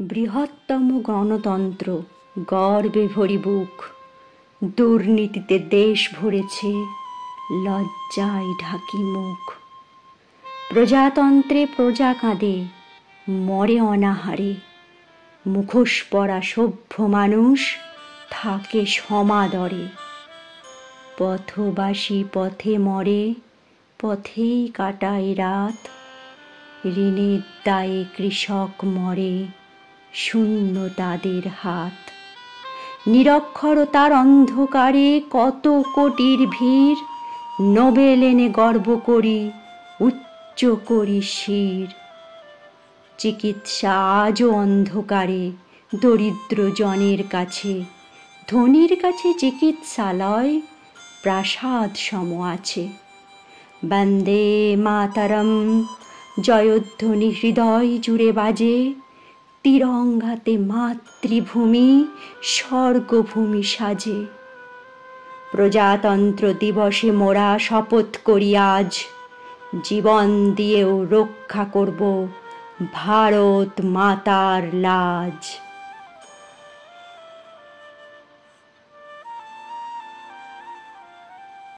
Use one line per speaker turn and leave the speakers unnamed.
বৃহত্তম গণতন্ত্র গর্বে ভরি বুক, দুর্নীতিতে দেশ ভরেছে, লজ্জায় ঢাকি মুখ। প্রজাতন্ত্রে প্রজা কাঁদে, মরে অনাহারে, মুখোশ পরা সভ্য মানুষ থাকে সমাদরে। পথবাসী পথে মরে, পথেই কাটায় রাত, ঋণের দায়ে কৃষক মরে, শূন্য তাদের হাত। নিরক্ষরতার অন্ধকারে কত কোটির ভিড়, নোবেল এনে গর্ব করি, উচ্চ করি শির। চিকিৎসা আজও অন্ধকারে দরিদ্র জনের কাছে, ধনীর কাছে চিকিৎসালয় প্রাসাদ সম আছে। বন্দে মাতরম জয়ধ্বনি হৃদয় জুড়ে বাজে, তিরঙ্গাতে মাতৃভূমি স্বর্গভূমি সাজে। প্রজাতন্ত্র দিবসে মোরা শপথ করি আজ, জীবন দিয়েও রক্ষা করব ভারত মাতার লাজ।